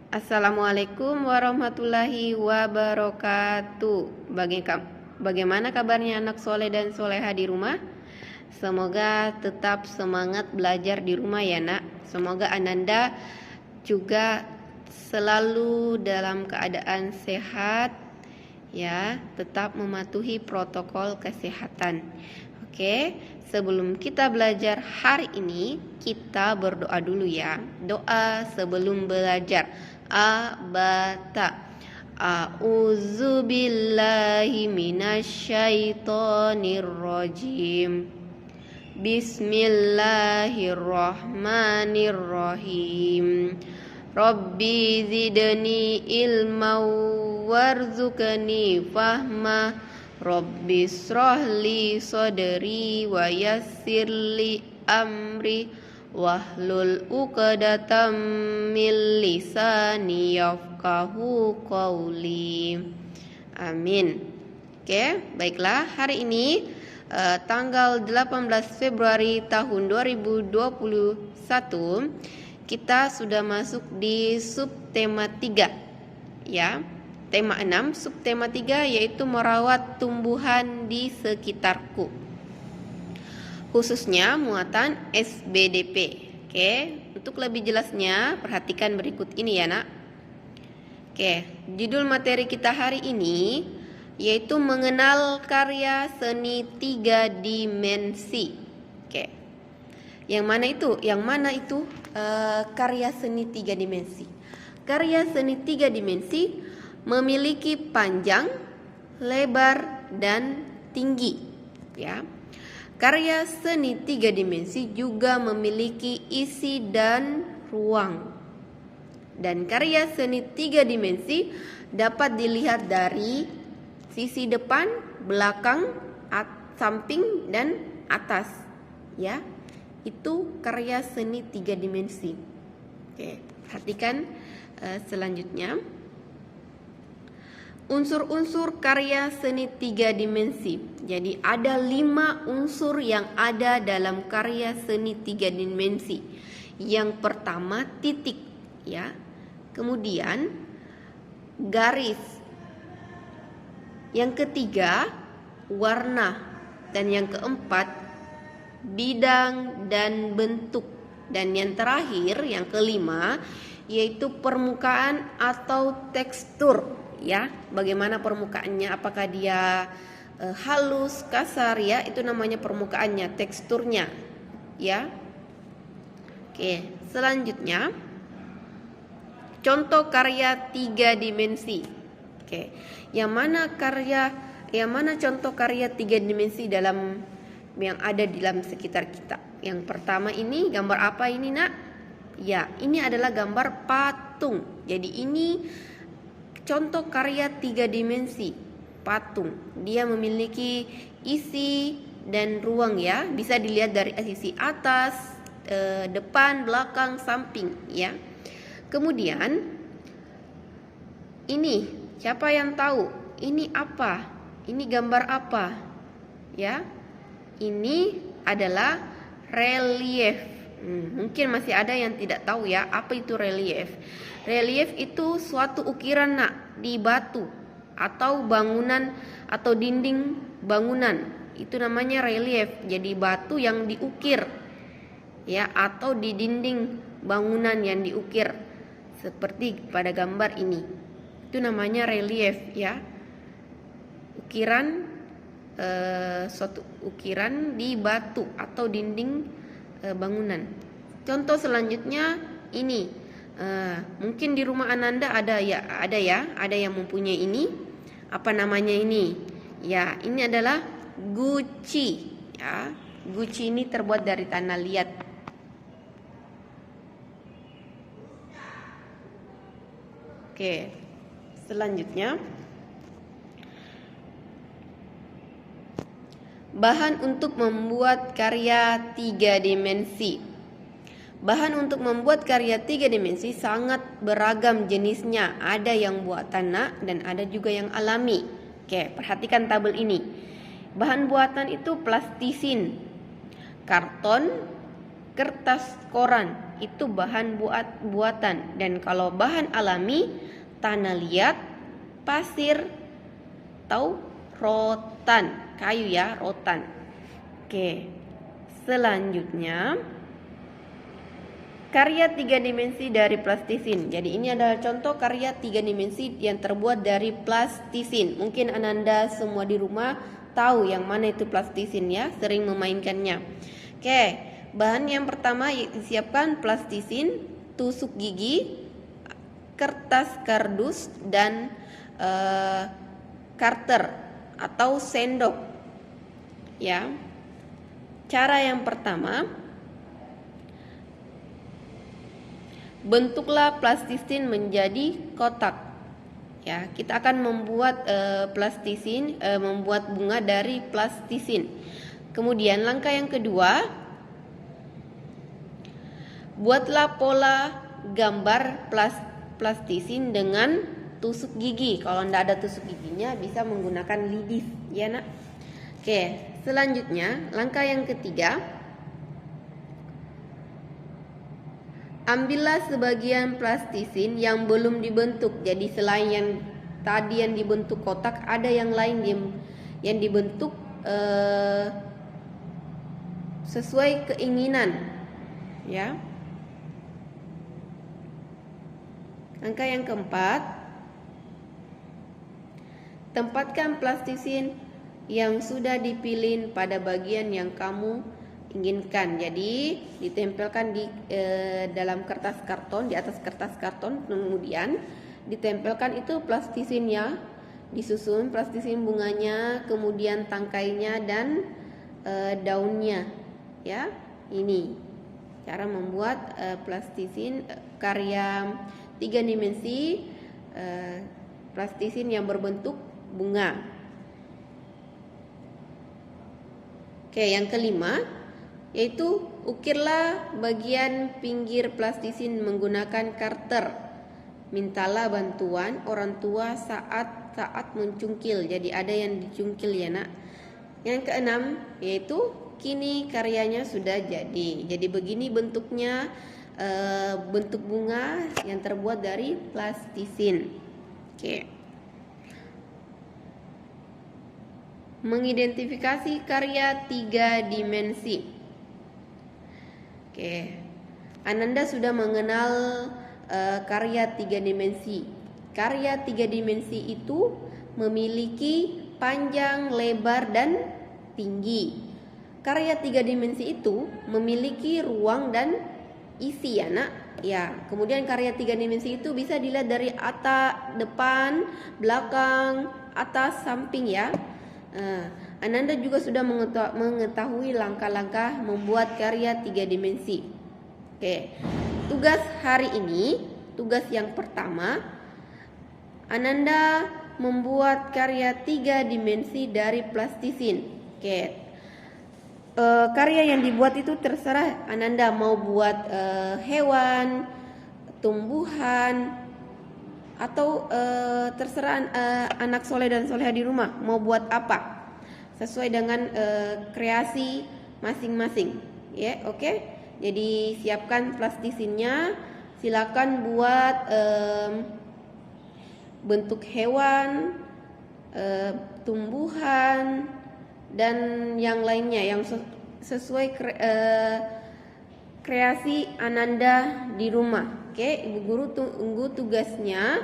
Assalamualaikum warahmatullahi wabarakatuh. Bagaimana kabarnya anak soleh dan soleha di rumah? Semoga tetap semangat belajar di rumah ya nak. Semoga Ananda juga selalu dalam keadaan sehat ya, tetap mematuhi protokol kesehatan. Oke, sebelum kita belajar hari ini, kita berdoa dulu ya. Doa sebelum belajar. A'udzu billahi minasyaitonir rajim. Bismillahirrahmanirrahim. Rabbi zidni ilma warzuqni fahma. Rabbi shrahli sadri wa yassirli amri wahlul 'uqdatam min lisani yafqahu qawli. Amin. Oke, baiklah, hari ini tanggal 18 Februari tahun 2021 kita sudah masuk di subtema 3 ya. Tema 6, subtema 3 yaitu merawat tumbuhan di sekitarku. Khususnya muatan SBDP. Oke, untuk lebih jelasnya perhatikan berikut ini ya nak. Oke, judul materi kita hari ini yaitu mengenal karya seni 3 dimensi. Oke. Yang mana itu karya seni 3 dimensi? Karya seni 3 dimensi memiliki panjang, lebar, dan tinggi ya. Karya seni 3 dimensi juga memiliki isi dan ruang. Dan karya seni 3 dimensi dapat dilihat dari sisi depan, belakang, samping, dan atas ya. Itu karya seni 3 dimensi. Oke, perhatikan selanjutnya. Unsur-unsur karya seni 3 dimensi. Jadi ada 5 unsur yang ada dalam karya seni 3 dimensi. Yang pertama titik ya. Kemudian garis. Yang ketiga warna. Dan yang keempat bidang dan bentuk. Dan yang terakhir, yang kelima, yaitu permukaan atau tekstur ya. Bagaimana permukaannya, apakah dia halus, kasar ya, itu namanya permukaannya, teksturnya ya. Oke, selanjutnya contoh karya 3 dimensi. Oke, yang mana contoh karya 3 dimensi dalam yang ada di dalam sekitar kita? Yang pertama ini gambar apa ini nak? Ya, ini adalah gambar patung. Jadi ini contoh karya 3 dimensi, patung. Dia memiliki isi dan ruang ya. Bisa dilihat dari sisi atas, depan, belakang, samping ya. Kemudian ini siapa yang tahu? Ini apa? Ini gambar apa? Ya. Ini adalah relief. Mungkin masih ada yang tidak tahu ya, apa itu relief. Relief itu suatu ukiran nak di batu atau bangunan atau dinding bangunan. Itu namanya relief. Jadi batu yang diukir ya, atau di dinding bangunan yang diukir seperti pada gambar ini. Itu namanya relief ya. Ukiran suatu ukiran di batu atau dinding bangunan. Contoh selanjutnya ini. Mungkin di rumah Ananda ada yang mempunyai ini. Apa namanya ini? Ya, ini adalah guci ya. Guci ini terbuat dari tanah liat. Oke, selanjutnya bahan untuk membuat karya 3 dimensi. Bahan untuk membuat karya 3 dimensi sangat beragam jenisnya. Ada yang buatan nak dan ada juga yang alami. Oke, perhatikan tabel ini. Bahan buatan itu plastisin, karton, kertas koran itu bahan buatan, dan kalau bahan alami tanah liat, pasir, atau rotan, kayu ya, rotan. Oke, selanjutnya karya 3 dimensi dari plastisin. Jadi ini adalah contoh karya 3 dimensi yang terbuat dari plastisin. Mungkin Ananda semua di rumah tahu yang mana itu plastisin ya, sering memainkannya. Oke, bahan yang pertama disiapkan plastisin, tusuk gigi, kertas kardus, dan karter atau sendok. Ya. Cara yang pertama, bentuklah plastisin menjadi kotak. Ya, kita akan membuat membuat bunga dari plastisin. Kemudian langkah yang kedua, buatlah pola gambar plastisin dengan tusuk gigi. Kalau tidak ada tusuk giginya bisa menggunakan lidis, ya nak. Oke, selanjutnya langkah yang ketiga, ambillah sebagian plastisin yang belum dibentuk. Jadi selain yang tadi yang dibentuk kotak, ada yang lain yang dibentuk sesuai keinginan, ya. Langkah yang keempat, tempatkan plastisin yang sudah dipilih pada bagian yang kamu inginkan. Jadi ditempelkan di dalam kertas karton, di atas kertas karton, kemudian ditempelkan itu plastisinnya, disusun plastisin bunganya, kemudian tangkainya dan daunnya. Ya, ini cara membuat plastisin karya 3 dimensi, plastisin yang berbentuk bunga. Oke, yang kelima yaitu ukirlah bagian pinggir plastisin menggunakan karter. Mintalah bantuan orang tua saat mencungkil. Jadi ada yang dicungkil ya nak. Yang keenam yaitu kini karyanya sudah jadi. Jadi begini bentuknya, bentuk bunga yang terbuat dari plastisin. Oke. Mengidentifikasi karya 3 dimensi. Oke. Ananda sudah mengenal karya 3 dimensi. Karya 3 dimensi itu memiliki panjang, lebar, dan tinggi. Karya 3 dimensi itu memiliki ruang dan isi ya nak. Ya, kemudian karya 3 dimensi itu bisa dilihat dari atas, depan, belakang, atas, samping ya. Ananda juga sudah mengetahui langkah-langkah membuat karya 3 dimensi. Oke, tugas hari ini, tugas yang pertama, Ananda membuat karya 3 dimensi dari plastisin. Oke, karya yang dibuat itu terserah Ananda mau buat hewan, tumbuhan, atau terserah anak soleh dan soleha di rumah mau buat apa, sesuai dengan kreasi masing-masing. Ya, oke. Jadi siapkan plastisinnya, silakan buat bentuk hewan, tumbuhan, dan yang lainnya yang sesuai kreasi Ananda di rumah. Oke, Ibu Guru tunggu tugasnya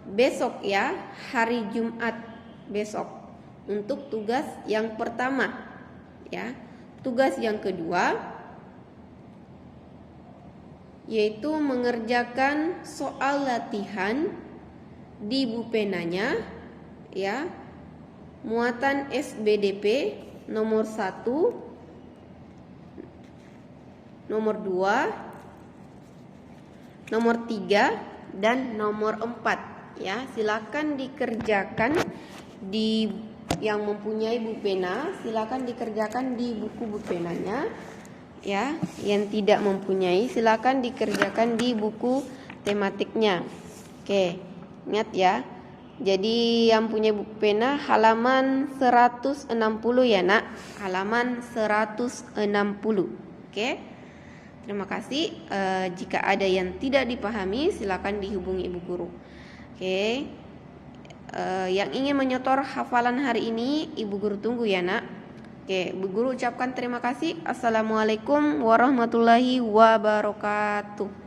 besok ya, hari Jumat besok untuk tugas yang pertama ya. Tugas yang kedua yaitu mengerjakan soal latihan di bupenanya ya. Muatan SBDP nomor 1, nomor 2, nomor 3, dan nomor 4 ya. Silakan dikerjakan di yang mempunyai bupena, silakan dikerjakan di buku bupenanya ya. Yang tidak mempunyai silakan dikerjakan di buku tematiknya. Oke, ingat ya. Jadi yang punya buku pena halaman 160 ya nak, halaman 160. Oke. Terima kasih. Jika ada yang tidak dipahami, silakan dihubungi Ibu Guru. Oke. Yang ingin menyetor hafalan hari ini, Ibu Guru tunggu ya, Nak. Oke, Ibu Guru ucapkan terima kasih. Assalamualaikum warahmatullahi wabarakatuh.